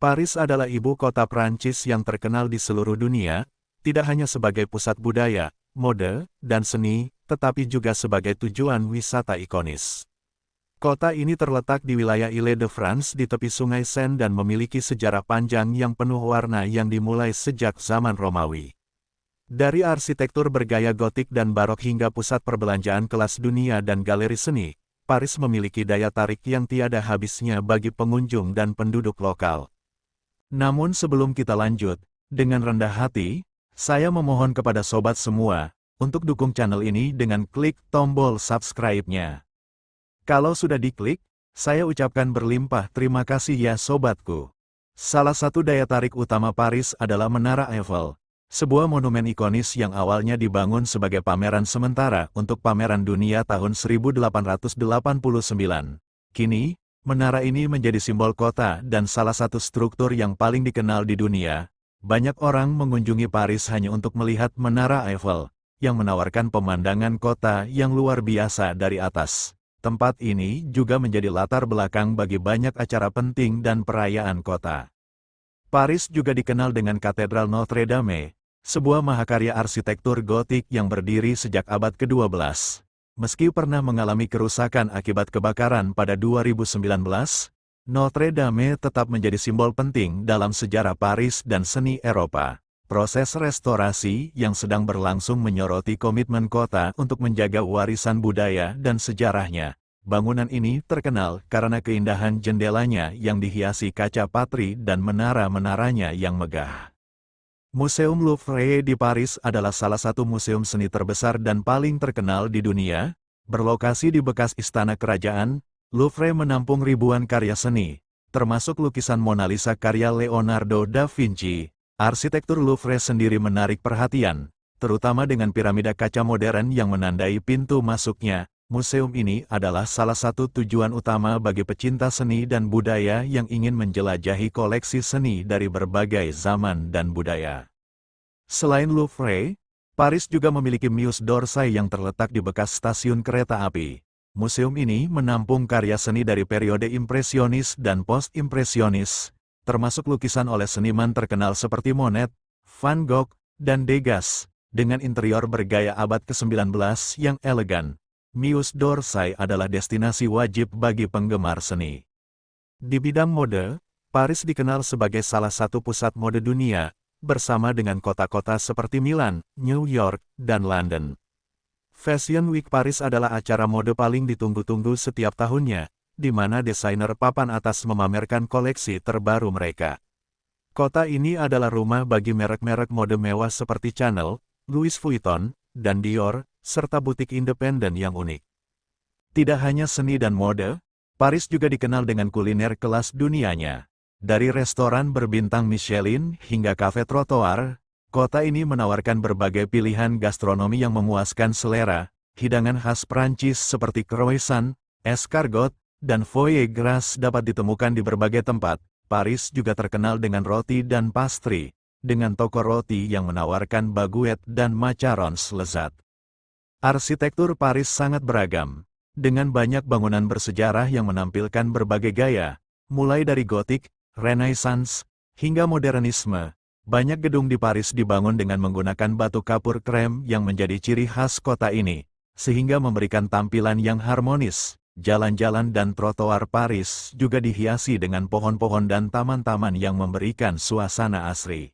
Paris adalah ibu kota Prancis yang terkenal di seluruh dunia, tidak hanya sebagai pusat budaya, mode, dan seni, tetapi juga sebagai tujuan wisata ikonis. Kota ini terletak di wilayah Île-de-France di tepi Sungai Seine dan memiliki sejarah panjang yang penuh warna yang dimulai sejak zaman Romawi. Dari arsitektur bergaya gotik dan barok hingga pusat perbelanjaan kelas dunia dan galeri seni, Paris memiliki daya tarik yang tiada habisnya bagi pengunjung dan penduduk lokal. Namun sebelum kita lanjut, dengan rendah hati, saya memohon kepada sobat semua, untuk dukung channel ini dengan klik tombol subscribe-nya. Kalau sudah diklik, saya ucapkan berlimpah terima kasih ya sobatku. Salah satu daya tarik utama Paris adalah Menara Eiffel, sebuah monumen ikonis yang awalnya dibangun sebagai pameran sementara untuk pameran dunia tahun 1889. Kini, menara ini menjadi simbol kota dan salah satu struktur yang paling dikenal di dunia. Banyak orang mengunjungi Paris hanya untuk melihat Menara Eiffel, yang menawarkan pemandangan kota yang luar biasa dari atas. Tempat ini juga menjadi latar belakang bagi banyak acara penting dan perayaan kota. Paris juga dikenal dengan Katedral Notre Dame, sebuah mahakarya arsitektur gotik yang berdiri sejak abad ke-12. Meski pernah mengalami kerusakan akibat kebakaran pada 2019, Notre Dame tetap menjadi simbol penting dalam sejarah Paris dan seni Eropa. Proses restorasi yang sedang berlangsung menyoroti komitmen kota untuk menjaga warisan budaya dan sejarahnya. Bangunan ini terkenal karena keindahan jendelanya yang dihiasi kaca patri dan menara-menaranya yang megah. Museum Louvre di Paris adalah salah satu museum seni terbesar dan paling terkenal di dunia. Berlokasi di bekas istana kerajaan, Louvre menampung ribuan karya seni, termasuk lukisan Mona Lisa karya Leonardo da Vinci. Arsitektur Louvre sendiri menarik perhatian, terutama dengan piramida kaca modern yang menandai pintu masuknya. Museum ini adalah salah satu tujuan utama bagi pecinta seni dan budaya yang ingin menjelajahi koleksi seni dari berbagai zaman dan budaya. Selain Louvre, Paris juga memiliki Musée d'Orsay yang terletak di bekas stasiun kereta api. Museum ini menampung karya seni dari periode impresionis dan post-impresionis, termasuk lukisan oleh seniman terkenal seperti Monet, Van Gogh, dan Degas, dengan interior bergaya abad ke-19 yang elegan. Musée d'Orsay adalah destinasi wajib bagi penggemar seni. Di bidang mode, Paris dikenal sebagai salah satu pusat mode dunia, bersama dengan kota-kota seperti Milan, New York, dan London. Fashion Week Paris adalah acara mode paling ditunggu-tunggu setiap tahunnya, di mana desainer papan atas memamerkan koleksi terbaru mereka. Kota ini adalah rumah bagi merek-merek mode mewah seperti Chanel, Louis Vuitton, dan Dior, serta butik independen yang unik. Tidak hanya seni dan mode, Paris juga dikenal dengan kuliner kelas dunianya. Dari restoran berbintang Michelin hingga kafe trotoar, kota ini menawarkan berbagai pilihan gastronomi yang memuaskan selera. Hidangan khas Prancis seperti croissant, escargot, dan foie gras dapat ditemukan di berbagai tempat. Paris juga terkenal dengan roti dan pastry, dengan toko roti yang menawarkan baguette dan macarons lezat. Arsitektur Paris sangat beragam, dengan banyak bangunan bersejarah yang menampilkan berbagai gaya, mulai dari gotik, Renaissance, hingga modernisme. Banyak gedung di Paris dibangun dengan menggunakan batu kapur krem yang menjadi ciri khas kota ini, sehingga memberikan tampilan yang harmonis. Jalan-jalan dan trotoar Paris juga dihiasi dengan pohon-pohon dan taman-taman yang memberikan suasana asri.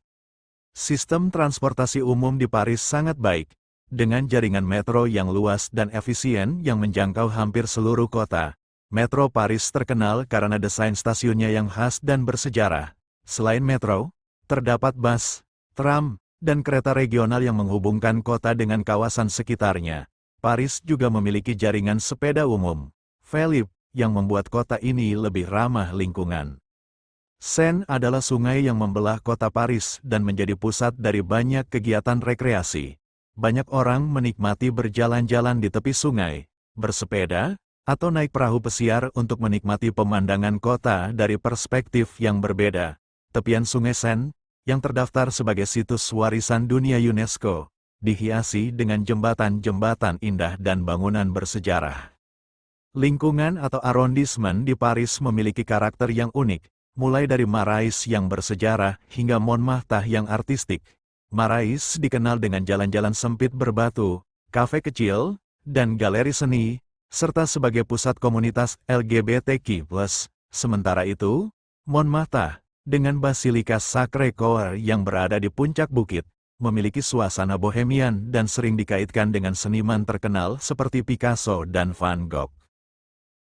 Sistem transportasi umum di Paris sangat baik, dengan jaringan metro yang luas dan efisien yang menjangkau hampir seluruh kota. Metro Paris terkenal karena desain stasiunnya yang khas dan bersejarah. Selain metro, terdapat bus, tram, dan kereta regional yang menghubungkan kota dengan kawasan sekitarnya. Paris juga memiliki jaringan sepeda umum, Velib, yang membuat kota ini lebih ramah lingkungan. Seine adalah sungai yang membelah kota Paris dan menjadi pusat dari banyak kegiatan rekreasi. Banyak orang menikmati berjalan-jalan di tepi sungai, bersepeda, atau naik perahu pesiar untuk menikmati pemandangan kota dari perspektif yang berbeda. Tepian Sungai Seine, yang terdaftar sebagai situs warisan dunia UNESCO, dihiasi dengan jembatan-jembatan indah dan bangunan bersejarah. Lingkungan atau arrondissement di Paris memiliki karakter yang unik. mulai dari Marais yang bersejarah hingga Montmartre yang artistik. Marais dikenal dengan jalan-jalan sempit berbatu, kafe kecil, dan galeri seni, serta sebagai pusat komunitas LGBTQ+. Sementara itu, Montmartre, dengan Basilika Sacré-Cœur yang berada di puncak bukit, memiliki suasana bohemian dan sering dikaitkan dengan seniman terkenal seperti Picasso dan Van Gogh.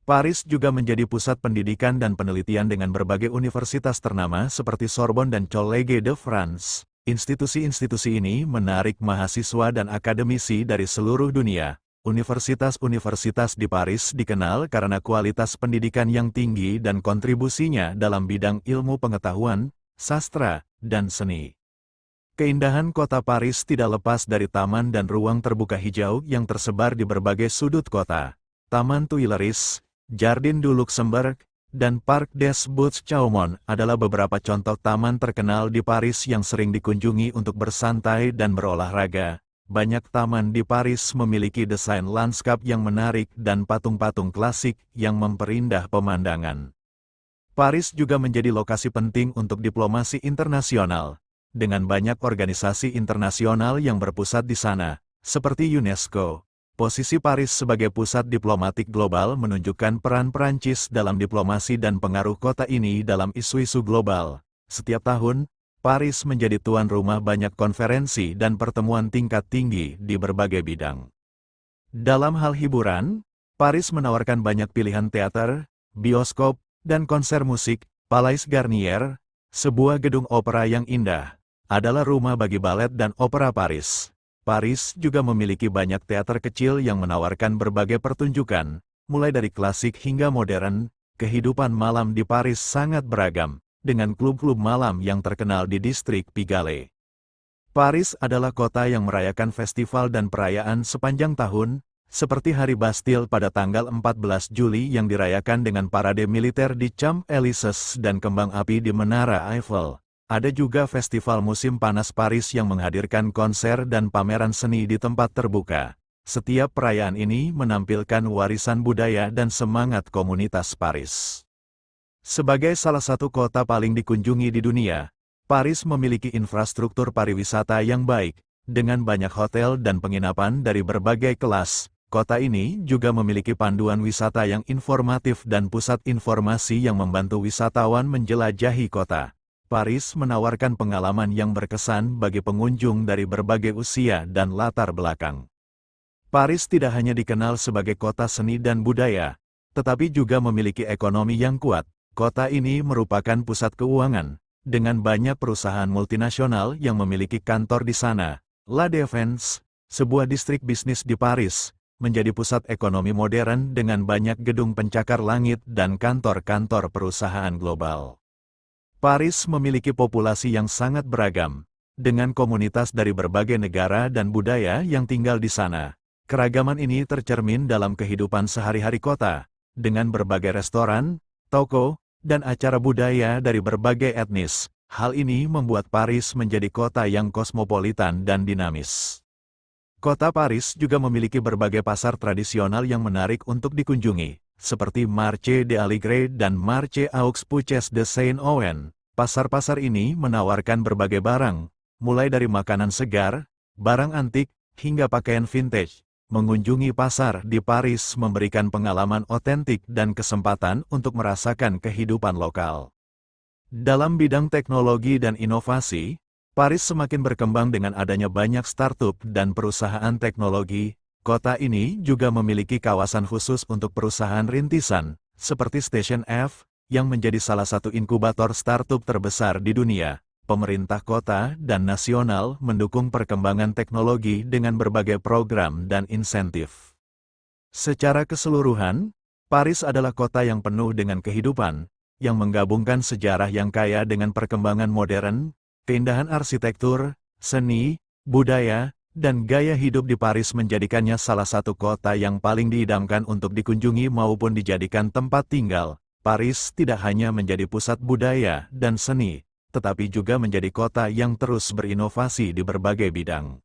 Paris juga menjadi pusat pendidikan dan penelitian dengan berbagai universitas ternama seperti Sorbonne dan Collège de France. Institusi-institusi ini menarik mahasiswa dan akademisi dari seluruh dunia. Universitas-universitas di Paris dikenal karena kualitas pendidikan yang tinggi dan kontribusinya dalam bidang ilmu pengetahuan, sastra, dan seni. Keindahan kota Paris tidak lepas dari taman dan ruang terbuka hijau yang tersebar di berbagai sudut kota. Taman Tuileries, Jardin du Luxembourg, dan Parc des Buttes-Chaumont adalah beberapa contoh taman terkenal di Paris yang sering dikunjungi untuk bersantai dan berolahraga. Banyak taman di Paris memiliki desain lanskap yang menarik dan patung-patung klasik yang memperindah pemandangan. Paris juga menjadi lokasi penting untuk diplomasi internasional, dengan banyak organisasi internasional yang berpusat di sana, seperti UNESCO. Posisi Paris sebagai pusat diplomatik global menunjukkan peran Perancis dalam diplomasi dan pengaruh kota ini dalam isu-isu global. Setiap tahun, Paris menjadi tuan rumah banyak konferensi dan pertemuan tingkat tinggi di berbagai bidang. Dalam hal hiburan, Paris menawarkan banyak pilihan teater, bioskop, dan konser musik. Palais Garnier, sebuah gedung opera yang indah, adalah rumah bagi balet dan opera Paris. Paris juga memiliki banyak teater kecil yang menawarkan berbagai pertunjukan, mulai dari klasik hingga modern. Kehidupan malam di Paris sangat beragam, dengan klub-klub malam yang terkenal di distrik Pigalle. Paris adalah kota yang merayakan festival dan perayaan sepanjang tahun, seperti Hari Bastille pada tanggal 14 Juli yang dirayakan dengan parade militer di Champs-Élysées dan kembang api di Menara Eiffel. Ada juga festival musim panas Paris yang menghadirkan konser dan pameran seni di tempat terbuka. Setiap perayaan ini menampilkan warisan budaya dan semangat komunitas Paris. Sebagai salah satu kota paling dikunjungi di dunia, Paris memiliki infrastruktur pariwisata yang baik, dengan banyak hotel dan penginapan dari berbagai kelas. Kota ini juga memiliki panduan wisata yang informatif dan pusat informasi yang membantu wisatawan menjelajahi kota. Paris menawarkan pengalaman yang berkesan bagi pengunjung dari berbagai usia dan latar belakang. Paris tidak hanya dikenal sebagai kota seni dan budaya, tetapi juga memiliki ekonomi yang kuat. Kota ini merupakan pusat keuangan, dengan banyak perusahaan multinasional yang memiliki kantor di sana. La Défense, sebuah distrik bisnis di Paris, menjadi pusat ekonomi modern dengan banyak gedung pencakar langit dan kantor-kantor perusahaan global. Paris memiliki populasi yang sangat beragam, dengan komunitas dari berbagai negara dan budaya yang tinggal di sana. Keragaman ini tercermin dalam kehidupan sehari-hari kota, dengan berbagai restoran, toko, dan acara budaya dari berbagai etnis. Hal ini membuat Paris menjadi kota yang kosmopolitan dan dinamis. Kota Paris juga memiliki berbagai pasar tradisional yang menarik untuk dikunjungi, seperti Marché des Allègres dan Marché aux Puces de Saint-Ouen. Pasar-pasar ini menawarkan berbagai barang, mulai dari makanan segar, barang antik, hingga pakaian vintage. Mengunjungi pasar di Paris memberikan pengalaman otentik dan kesempatan untuk merasakan kehidupan lokal. Dalam bidang teknologi dan inovasi, Paris semakin berkembang dengan adanya banyak startup dan perusahaan teknologi. Kota ini juga memiliki kawasan khusus untuk perusahaan rintisan, seperti Station F, yang menjadi salah satu inkubator startup terbesar di dunia. Pemerintah kota dan nasional mendukung perkembangan teknologi dengan berbagai program dan insentif. Secara keseluruhan, Paris adalah kota yang penuh dengan kehidupan, yang menggabungkan sejarah yang kaya dengan perkembangan modern, keindahan arsitektur, seni, budaya, dan gaya hidup di Paris menjadikannya salah satu kota yang paling diidamkan untuk dikunjungi maupun dijadikan tempat tinggal. Paris tidak hanya menjadi pusat budaya dan seni, tetapi juga menjadi kota yang terus berinovasi di berbagai bidang.